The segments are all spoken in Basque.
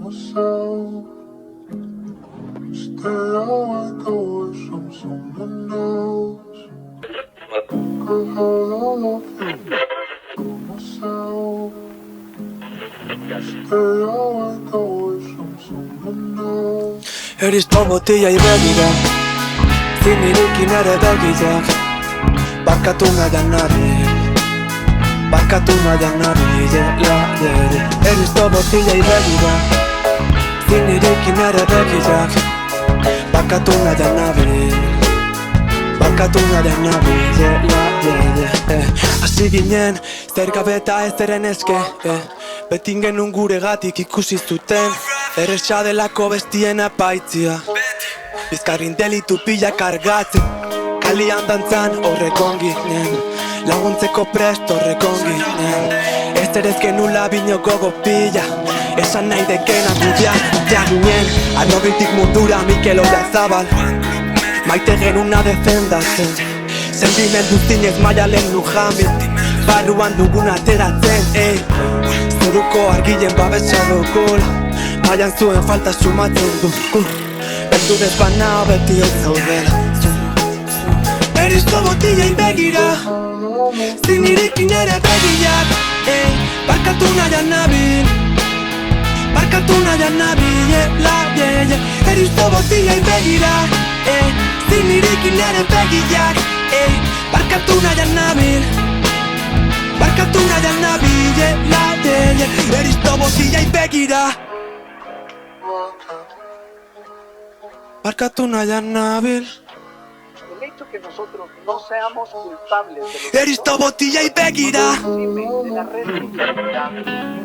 myself. Stay awake away from someone else. Girl, how long of you myself. Stay awake away from someone else. Erizton botila ibegira Zinirekin ere begiak Barkatu nahian nahi Barkatu nahian nahi Erizton botila ibegira Zinirekin ere begiak Barkatu nahian nahi Barkatu nahian nahi Hasi ginen, zer gabe eta ez eren eske Beti genuen guregatik ikusi zuten Erresa delako bestien apaitzia Bizkarrin delitu pila kargatzen Kalian dantzan horrekon ginen Laguntzeko prest horrekon ginen Ez ere ez genula bino gogo pila Esan nahi dekena gudean ginen Arrogitik mundura Mikel Oiazabal Maite genuna defendatzen Sentimendu zinez maialen Lujamin Barruan dugun ateratzen, Zeruko argilen babesa dugula Baian zuen falta sumatzen dugu Beldurez banao beti ez zaudela Erizto botilei begira Zinirekin ere begiak Barkatu nahian nabil Barkatu nahian nabilela Erizto botilei begira Zinirekin ere begiak Barkatu nahian nabil Barkatu nahian nabilela Erizto botilei begira Barkatu nahian nabil El hecho que nosotros no seamos culpables de los Erizto botilei begira de la responsabilidad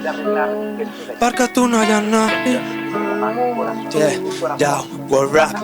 de arreglar esto de aquí. Barkatu nahian nabil Corazón, corazón. Yo, we're rap